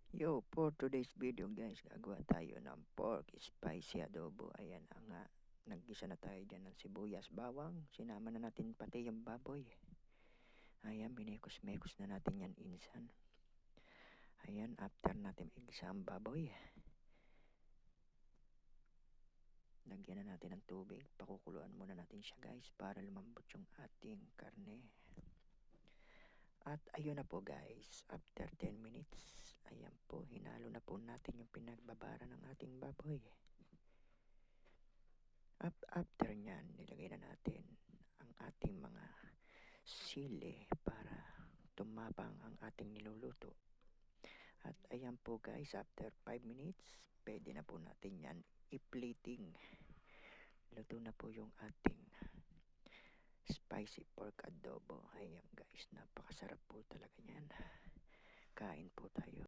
Yo, for today's video guys, gagawa tayo ng pork spicy adobo. Ayan na nga, naggisa na tayo dyan ng sibuyas, bawang. Sinama na natin pati yung baboy. Ayan, binekos-mekos na natin yan insan. Ayan, after natin igisa ang baboy, lagyan na natin ng tubig. Pakukuluan muna natin siya guys para lumambot yung ating karne. At ayun na po guys, after 10 minutes, ayan po, hinalo na po natin yung pinagbabara ng ating baboy. At after nyan, nilagay na natin ang ating mga sili para tumapang ang ating niluluto. At ayan po guys, after 5 minutes, pwede na po natin yan i-plating. Luto na po yung ating spicy pork adobo. Ayan guys, napakasarap po talaga yan. Kain po tayo.